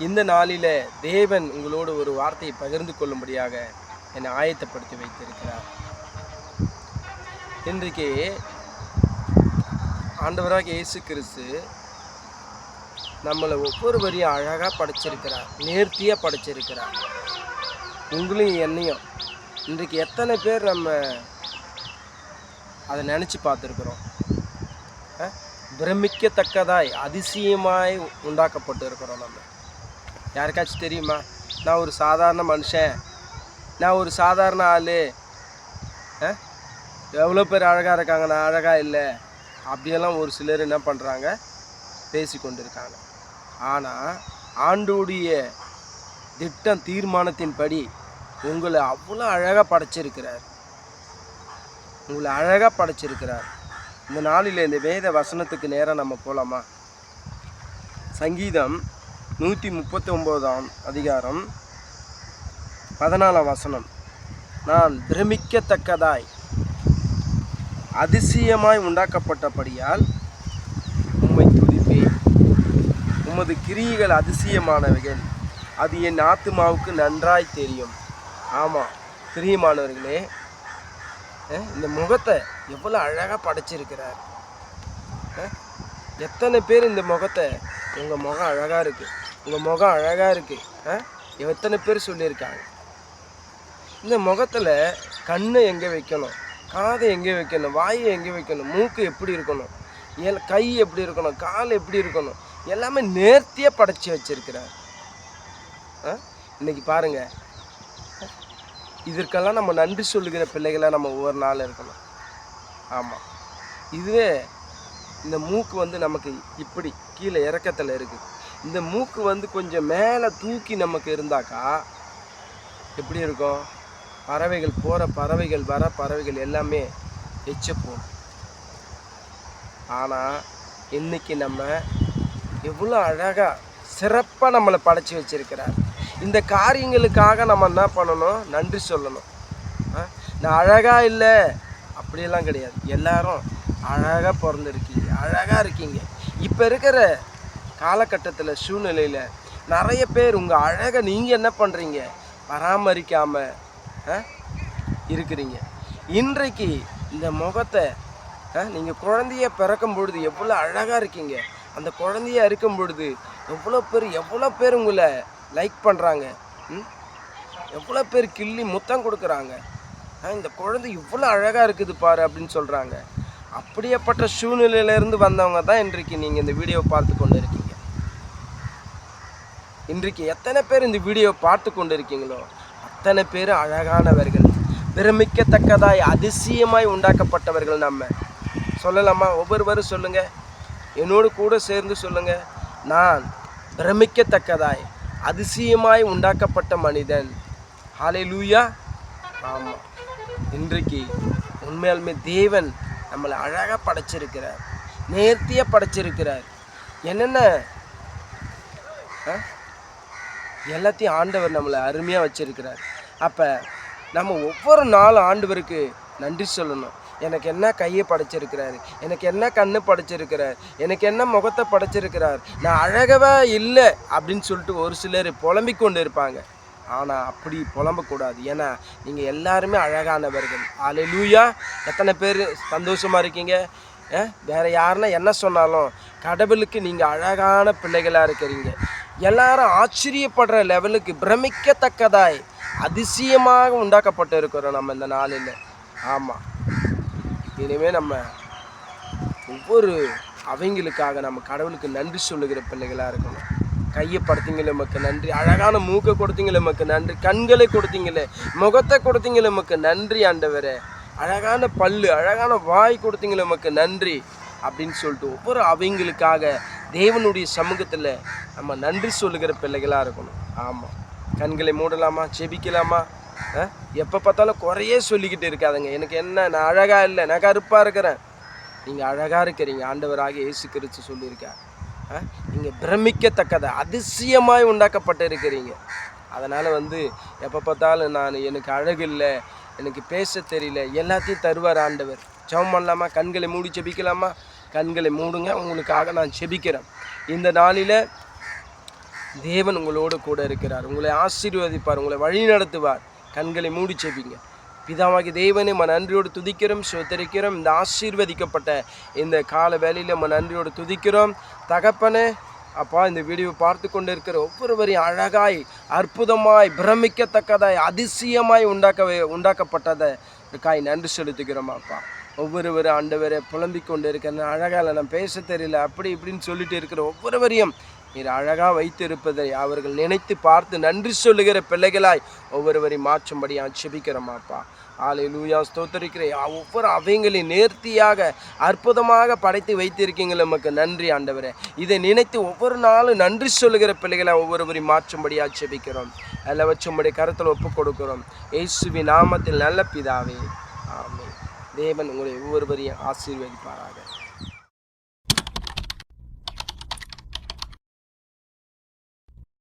இந்த நாளில் தேவன் உங்களோடு ஒரு வார்த்தையை பகிர்ந்து கொள்ளும்படியாக என்னை ஆயத்தப்படுத்தி வைத்திருக்கிறார். இன்றைக்கு ஆண்டவராக இயேசு கிறிஸ்து நம்மளை ஒவ்வொருவரையும் அழகாக படைச்சிருக்கிறார், நேர்த்தியாக படைச்சிருக்கிறார். உங்களையும் என்னையும் இன்றைக்கு எத்தனை பேர் நம்ம அதை நினச்சி பார்த்துருக்குறோம்? பிரமிக்கத்தக்கதாய் அதிசயமாய் உண்டாக்கப்பட்டு இருக்கிறோம். நம்ம யாருக்காச்சும் தெரியுமா? நான் ஒரு சாதாரண மனுஷன், நான் ஒரு சாதாரண ஆள், எவ்வளோ பேர் அழகாக இருக்காங்க, நான் அழகாக இல்லை, அப்படியெல்லாம் ஒரு சிலர் என்ன பண்ணுறாங்க, பேசி கொண்டு இருக்காங்க. ஆனால் ஆண்டோடைய திட்டம் தீர்மானத்தின்படி உங்களை அவ்வளோ அழகாக படைச்சிருக்கிறார், உங்களை அழகாக படைச்சிருக்கிறார். இந்த நாளில் இந்த வேத வசனத்துக்கு நேரம் நம்ம போகலாமா? சங்கீதம் 139 அதிகாரம் 14 வசனம். நான் பிரமிக்கத்தக்கதாய் அதிசயமாய் உண்டாக்கப்பட்டபடியால் உம்மை துதிப்பேன். உமது கிரியைகள் அதிசயமானவைகள், அது என் ஆத்துமாவுக்கு நன்றாய் தெரியும். ஆமாம் பிரியமானவர்களே, இந்த முகத்தை எவ்வளோ அழகாக படைச்சிருக்கிறார். எத்தனை பேர் இந்த முகத்தை, உங்கள் முகம் அழகாக இருக்குது, உங்கள் முகம் அழகாக இருக்குது, எத்தனை பேர் சொல்லியிருக்காங்க? இந்த முகத்தில் கண்ணை எங்கே வைக்கணும், காதை எங்கே வைக்கணும், வாயை எங்கே வைக்கணும், மூக்கு எப்படி இருக்கணும், கை எப்படி இருக்கணும், கால் எப்படி இருக்கணும், எல்லாமே நேர்த்தியாக படைச்சி வச்சிருக்கிறார். இன்னைக்கு பாருங்கள், இதற்கெல்லாம் நம்ம நன்றி சொல்லுகிற பிள்ளைகளாக நம்ம ஒவ்வொரு நாள் இருக்கணும். ஆமாம், இதுவே இந்த மூக்கு நமக்கு இப்படி கீழே இறக்கத்தில் இருக்குது. இந்த மூக்கு கொஞ்சம் மேலே தூக்கி நமக்கு இருந்தாக்கா எப்படி இருக்கும்? பறவைகள் போகிற பறவைகள் வர பறவைகள் எல்லாமே எச்சப்போம். ஆனால் இன்னைக்கு நம்ம எவ்வளோ அழகாக சிறப்பாக நம்மளை படைச்சி வச்சிருக்கிறார். இந்த காரியங்களுக்காக நம்ம என்ன பண்ணணும்? நன்றி சொல்லணும். நான் அழகாக இல்லை அப்படியெல்லாம் கிடையாது. எல்லாரும் அழகாக பிறந்திருக்கீங்க, அழகாக இருக்கீங்க. இப்போ இருக்கிற காலகட்டத்தில் சூழ்நிலையில் நிறைய பேர் உங்கள் அழகை நீங்கள் என்ன பண்ணுறீங்க? பராமரிக்காமல் இருக்கிறீங்க. இன்றைக்கு இந்த முகத்தை நீங்கள் குழந்தைய பிறக்கும் பொழுது எவ்வளோ அழகாக இருக்கீங்க. அந்த குழந்தைய இருக்கும் பொழுது எவ்வளோ பேர் உங்களை லைக் பண்ணுறாங்க, எவ்வளோ பேர் கிள்ளி முத்தம் கொடுக்குறாங்க. இந்த குழந்தை இவ்வளோ அழகாக இருக்குது பாரு அப்படின்னு சொல்கிறாங்க. அப்படியேப்பட்ட சூழ்நிலையிலேருந்து வந்தவங்க தான் இன்றைக்கு நீங்கள் இந்த வீடியோவை பார்த்து கொண்டு இருக்கீங்க. இன்றைக்கு எத்தனை பேர் இந்த வீடியோவை பார்த்து கொண்டு இருக்கீங்களோ அத்தனை பேர் அழகானவர்கள், பிரமிக்கத்தக்கதாய் அதிசயமாய் உண்டாக்கப்பட்டவர்கள். நம்ம சொல்லலாமா? ஒவ்வொருவரும் சொல்லுங்கள், என்னோடு கூட சேர்ந்து சொல்லுங்கள். நான் பிரமிக்கத்தக்கதாய் அதிசயமாய் உண்டாக்கப்பட்ட மனிதன். ஹல்லேலூயா. ஆமாம், இன்றைக்கு உண்மையாலுமே தேவன் நம்மளை அழகாக படைச்சிருக்கிறார், நேர்த்தியாக படைச்சிருக்கிறார். என்னென்ன எல்லாத்தையும் ஆண்டவர் நம்மளை அருமையாக வச்சிருக்கிறார். அப்போ நம்ம ஒவ்வொரு நாளும் ஆண்டவருக்கு நன்றி சொல்லணும். எனக்கு என்ன கையை படைச்சிருக்கிறாரு, எனக்கு என்ன கண்ணு படைச்சிருக்கிறார், எனக்கு என்ன முகத்தை படைச்சிருக்கிறார், நான் அழகவே இல்லை அப்படின்னு சொல்லிட்டு ஒரு சிலர் புலம்பிக் கொண்டு இருப்பாங்க. ஆனால் அப்படி புலம்பக்கூடாது. ஏன்னா நீங்கள் எல்லாருமே அழகானவர்கள். ஹல்லேலூயா. எத்தனை பேர் சந்தோஷமாக இருக்கீங்க? வேறு யாருன்னா என்ன சொன்னாலும் கடவுளுக்கு நீங்கள் அழகான பிள்ளைகளாக இருக்கிறீங்க. எல்லாரும் ஆச்சரியப்படுற லெவலுக்கு பிரமிக்கத்தக்கதாய் அதிசயமாக உண்டாக்கப்பட்டு இருக்கிறோம் நம்ம இந்த நாளில். ஆமாம், இனிமேல் நம்ம ஒவ்வொரு அவங்களுக்காக நம்ம கடவுளுக்கு நன்றி சொல்லுகிற பிள்ளைகளாக இருக்கணும். கையை படுத்திங்களே நமக்கு நன்றி, அழகான மூக்கை கொடுத்தீங்களே நமக்கு நன்றி, கண்களை கொடுத்தீங்களே, முகத்தை கொடுத்தீங்களே நமக்கு நன்றி ஆண்டவரே, அழகான பல்லு, அழகான வாய் கொடுத்தீங்களே நமக்கு நன்றி அப்படின்னு சொல்லிட்டு ஒவ்வொரு அவங்களுக்காக தேவனுடைய சமூகத்தில் நம்ம நன்றி சொல்லுகிற பிள்ளைகளாக இருக்கணும். ஆமாம், கண்களை மூடலாமா, செபிக்கலாமா? எப்போ பார்த்தாலும் குறையே சொல்லிக்கிட்டு இருக்காதுங்க. எனக்கு என்ன, நான் அழகாக இல்லை, நான் கருப்பாக இருக்கிறேன். நீங்கள் அழகாக இருக்கிறீங்க. ஆண்டவராக இயேசு கிறிஸ்து சொல்லியிருக்கார், நீங்கள் பிரமிக்கத்தக்கதை அதிசயமாய் உண்டாக்கப்பட்டு இருக்கிறீங்க. அதனால் எப்போ பார்த்தாலும் எனக்கு அழகு இல்லை, எனக்கு பேச தெரியல, எல்லாத்தையும் தருவார் ஆண்டவர். ஜெபம் பண்ணலாமா? கண்களை மூடி செபிக்கலாமா? கண்களை மூடுங்க, உங்களுக்காக நான் செபிக்கிறேன். இந்த நாளில் தேவன் உங்களோடு கூட இருக்கிறார். உங்களை ஆசீர்வதிப்பார், உங்களை வழி நடத்துவார். கண்களை மூடி செபிங்க. பிதாவாகிய தேவனே, நன்றியோடு துதிக்கிறோம், ஸ்தோத்திரிக்கிறோம். இந்த ஆசீர்வதிக்கப்பட்ட இந்த கால வேளையில் நன்றியோடு துதிக்கிறோம் தகப்பனே. அப்பா, இந்த வீடியோ பார்த்து கொண்டு இருக்கிற ஒவ்வொருவரையும் அழகாய், அற்புதமாய், பிரமிக்கத்தக்கதாய், அதிசயமாய் உண்டாக்கப்பட்டதற்காய் நன்றி செலுத்துகிறோம் அப்பா. ஒவ்வொருவரும் ஆண்டவரை புலம்பிக் கொண்டு இருக்கிற அழகால் நான் பேச தெரியல அப்படி இப்படின்னு சொல்லிட்டு இருக்கிற ஒவ்வொருவரையும் நீர் அழகாக வைத்திருப்பதை அவர்கள் நினைத்து பார்த்து நன்றி சொல்லுகிற பிள்ளைகளாய் ஒவ்வொருவரையும் மாற்றும்படி செபிக்கிறோமாப்பா. ஹல்லேலூயா, ஸ்தோத்திரிக்கிறேன். ஒவ்வொரு அவைங்களையும் நேர்த்தியாக அற்புதமாக படைத்து வைத்திருக்கீங்கள், நமக்கு நன்றி ஆண்டவரே. இதை நினைத்து ஒவ்வொரு நாளும் நன்றி சொல்லுகிற பிள்ளைகளை ஒவ்வொருவரையும் மாற்றும்படியாக செபிக்கிறோம். எல்லாம் வச்சும்படி கருத்தில் ஒப்பு கொடுக்கிறோம் இயேசுவின் நாமத்தில் நல்ல பிதாவே, ஆமென். தேவன் உங்களை ஒவ்வொருவரையும் ஆசீர்வதிப்பாராக.